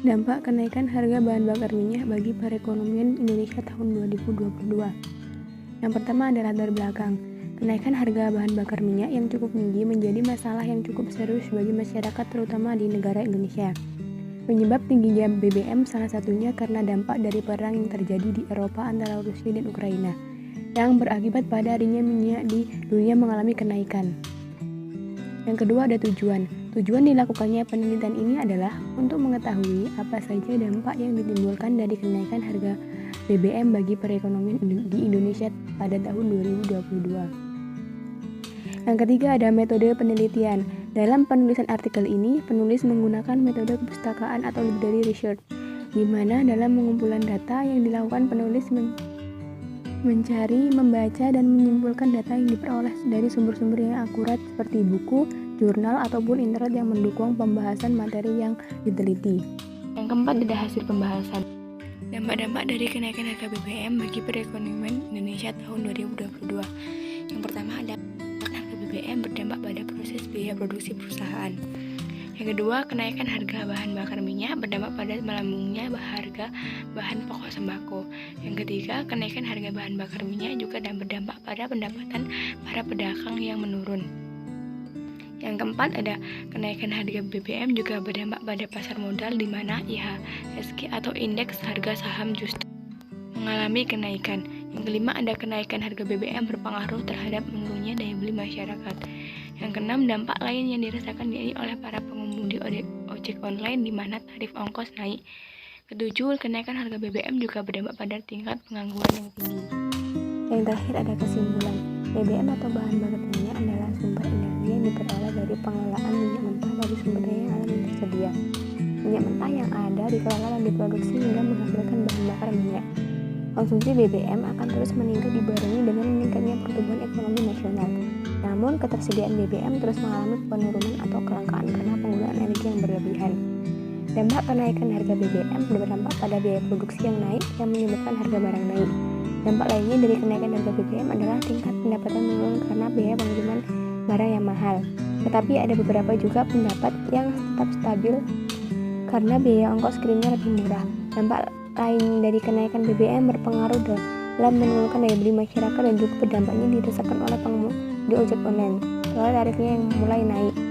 Dampak kenaikan harga bahan bakar minyak bagi perekonomian Indonesia tahun 2022. Yang pertama adalah latar belakang. Kenaikan harga bahan bakar minyak yang cukup tinggi menjadi masalah yang cukup serius bagi masyarakat terutama di negara Indonesia. Penyebab tingginya BBM salah satunya karena dampak dari perang yang terjadi di Eropa antara Rusia dan Ukraina, yang berakibat pada harinya minyak di dunia mengalami kenaikan. Yang kedua ada tujuan. Tujuan dilakukannya penelitian ini adalah untuk mengetahui apa saja dampak yang ditimbulkan dari kenaikan harga BBM bagi perekonomian di Indonesia pada tahun 2022. Yang ketiga ada metode penelitian. Dalam penulisan artikel ini, penulis menggunakan metode kepustakaan atau library research, di mana dalam pengumpulan data yang dilakukan penulis mencari, membaca, dan menyimpulkan data yang diperoleh dari sumber-sumber yang akurat seperti buku, jurnal, ataupun internet yang mendukung pembahasan materi yang diteliti. Yang keempat ada hasil pembahasan. Dampak-dampak dari kenaikan harga BBM bagi perekonomian Indonesia tahun 2022. Yang pertama ada harga BBM berdampak pada proses biaya produksi perusahaan. Yang kedua, kenaikan harga bahan bakar minyak berdampak pada melambungnya harga bahan pokok sembako. Yang ketiga, kenaikan harga bahan bakar minyak juga berdampak pada pendapatan para pedagang yang menurun. Yang keempat, ada kenaikan harga BBM juga berdampak pada pasar modal di mana IHSG atau indeks harga saham justru mengalami kenaikan. Yang kelima, ada kenaikan harga BBM berpengaruh terhadap menurunnya daya beli masyarakat. Yang keenam, dampak lain yang dirasakan oleh para pengemudi ojek online di mana tarif ongkos naik. Ketujuh, kenaikan harga BBM juga berdampak pada tingkat pengangguran yang tinggi. Yang terakhir ada kesimpulan. BBM atau bahan bakar minyak adalah sumber energi yang diperoleh dari pengelolaan minyak mentah dari sumber daya alam yang tersedia. Minyak mentah yang ada dikelola dan diproduksi hingga menghasilkan bahan bakar minyak. Konsumsi BBM akan terus meningkat dibarengi dengan meningkatnya pertumbuhan ekonomi nasional. Namun, ketersediaan BBM terus mengalami penurunan atau kelangkaan karena penggunaan energi yang berlebihan. Dampak kenaikan harga BBM berdampak pada biaya produksi yang naik yang menyebabkan harga barang naik. Dampak lainnya dari kenaikan harga BBM adalah tingkat pendapatan menurun karena biaya pengiriman barang yang mahal. Tetapi ada beberapa juga pendapat yang tetap stabil karena biaya ongkos kirimnya lebih murah. Dampak lain dari kenaikan BBM berpengaruh dalam menurunkan daya beli masyarakat dan juga berdampaknya dirasakan oleh pengemudi ojek online setelah tarifnya yang mulai naik.